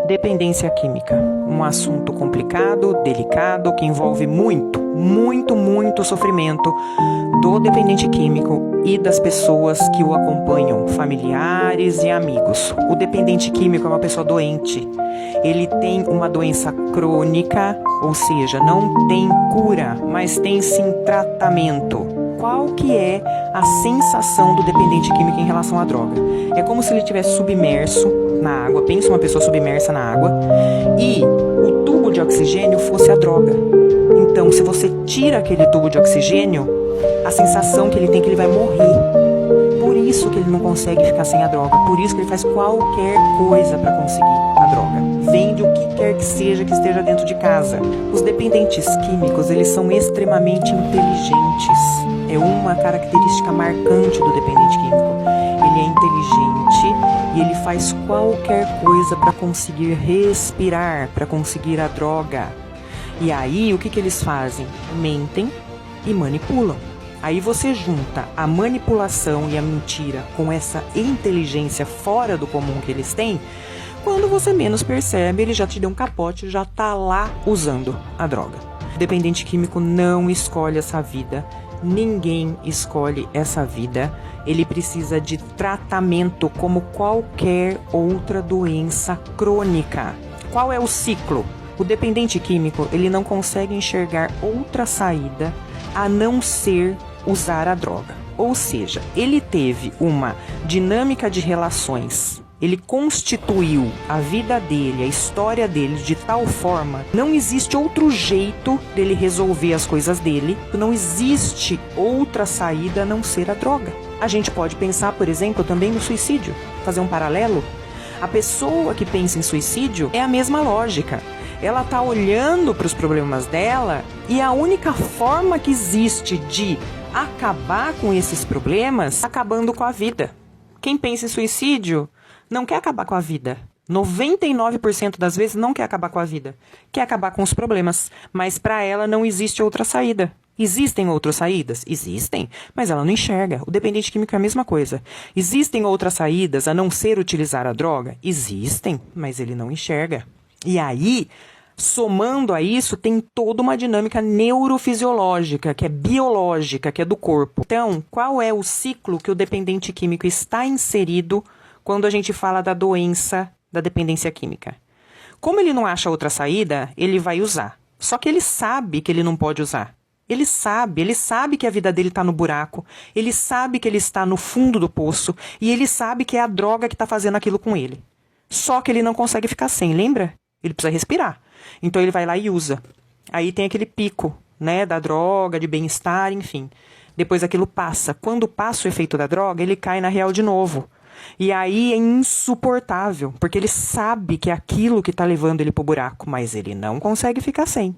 Dependência química, um assunto complicado, delicado, que envolve muito sofrimento do dependente químico e das pessoas que o acompanham, familiares e amigos. O dependente químico é uma pessoa doente, ele tem uma doença crônica, ou seja, não tem cura, mas tem sim tratamento. Qual que é a sensação do dependente químico em relação à droga? É como se ele estivesse submerso na água, pensa uma pessoa submersa na água, e o tubo de oxigênio fosse a droga. Então, se você tira aquele tubo de oxigênio, a sensação que ele tem é que ele vai morrer. Por isso que ele não consegue ficar sem a droga, por isso que ele faz qualquer coisa para conseguir a droga. Vende o que quer que seja que esteja dentro de casa. Os dependentes químicos, eles são extremamente inteligentes. É uma característica marcante do dependente químico. Ele é inteligente e ele faz qualquer coisa para conseguir respirar, para conseguir a droga. E aí, o que eles fazem? Mentem e manipulam. Aí você junta a manipulação e a mentira com essa inteligência fora do comum que eles têm. Quando você menos percebe, ele já te deu um capote, já tá lá usando a droga. O dependente químico não escolhe essa vida. Ninguém escolhe essa vida. Ele precisa de tratamento como qualquer outra doença crônica. Qual é o ciclo? O dependente químico, ele não consegue enxergar outra saída a não ser usar a droga. Ou seja, ele teve uma dinâmica de relações, ele constituiu a vida dele, a história dele de tal forma, não existe outro jeito dele resolver as coisas dele, não existe outra saída a não ser a droga. A gente pode pensar, por exemplo, também no suicídio, fazer um paralelo. A pessoa que pensa em suicídio é a mesma lógica. Ela está olhando para os problemas dela e a única forma que existe de acabar com esses problemas é acabando com a vida. Quem pensa em suicídio não quer acabar com a vida. 99% das vezes não quer acabar com a vida. Quer acabar com os problemas. Mas para ela não existe outra saída. Existem outras saídas? Existem, mas ela não enxerga. O dependente químico é a mesma coisa. Existem outras saídas a não ser utilizar a droga? Existem, mas ele não enxerga. E aí, somando a isso, tem toda uma dinâmica neurofisiológica, que é biológica, que é do corpo. Então, qual é o ciclo que o dependente químico está inserido quando a gente fala da doença da dependência química? Como ele não acha outra saída, ele vai usar. Só que ele sabe que ele não pode usar. Ele sabe que a vida dele está no buraco, ele sabe que ele está no fundo do poço e ele sabe que é a droga que está fazendo aquilo com ele. Só que ele não consegue ficar sem, lembra? Ele precisa respirar. Então ele vai lá e usa. Aí tem aquele pico, né, da droga, de bem-estar, enfim. Depois aquilo passa. Quando passa o efeito da droga, ele cai na real de novo. E aí é insuportável, porque ele sabe que é aquilo que está levando ele pro buraco, mas ele não consegue ficar sem.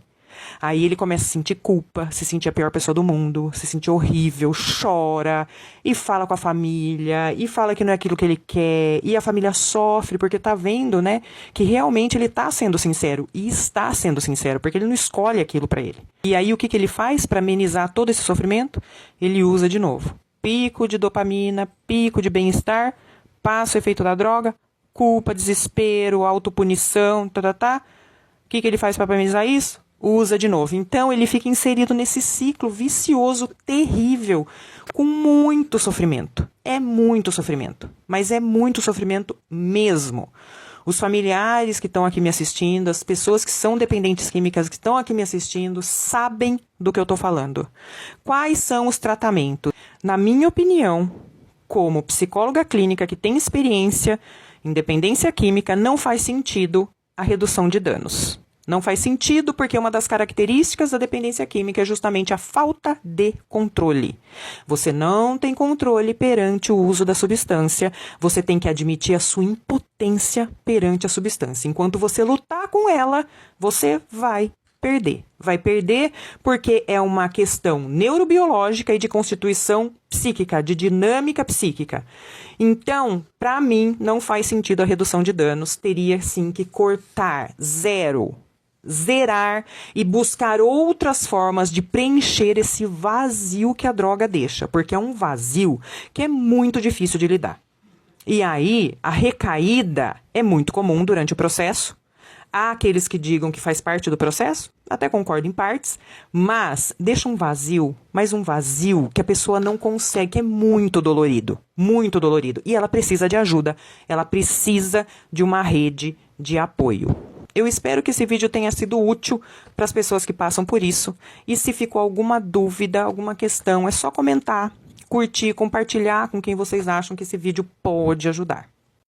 Aí ele começa a sentir culpa, se sentir a pior pessoa do mundo, se sentir horrível, chora, e fala com a família, e fala que não é aquilo que ele quer, e a família sofre, porque tá vendo, né, que realmente ele tá sendo sincero, e está sendo sincero, porque ele não escolhe aquilo pra ele. E aí o que ele faz pra amenizar todo esse sofrimento? Ele usa de novo. Pico de dopamina, pico de bem-estar, passa o efeito da droga, culpa, desespero, autopunição, O que ele faz pra amenizar isso? Usa de novo. Então, ele fica inserido nesse ciclo vicioso, terrível, com muito sofrimento. É muito sofrimento, mas é muito sofrimento mesmo. Os familiares que estão aqui me assistindo, as pessoas que são dependentes químicas que estão aqui me assistindo, sabem do que eu estou falando. Quais são os tratamentos? Na minha opinião, como psicóloga clínica que tem experiência em dependência química, não faz sentido a redução de danos. Não faz sentido porque uma das características da dependência química é justamente a falta de controle. Você não tem controle perante o uso da substância, você tem que admitir a sua impotência perante a substância. Enquanto você lutar com ela, você vai perder. Vai perder porque é uma questão neurobiológica e de constituição psíquica, de dinâmica psíquica. Então, para mim, não faz sentido a redução de danos. Teria, sim, que cortar, zerar e buscar outras formas de preencher esse vazio que a droga deixa, porque é um vazio que é muito difícil de lidar. E aí, a recaída é muito comum durante o processo. Há aqueles que digam que faz parte do processo, até concordo em partes, mas deixa um vazio, mas um vazio que a pessoa não consegue, que é muito dolorido, e ela precisa de ajuda, ela precisa de uma rede de apoio. Eu espero que esse vídeo tenha sido útil para as pessoas que passam por isso, e se ficou alguma dúvida, alguma questão, é só comentar, curtir, compartilhar com quem vocês acham que esse vídeo pode ajudar.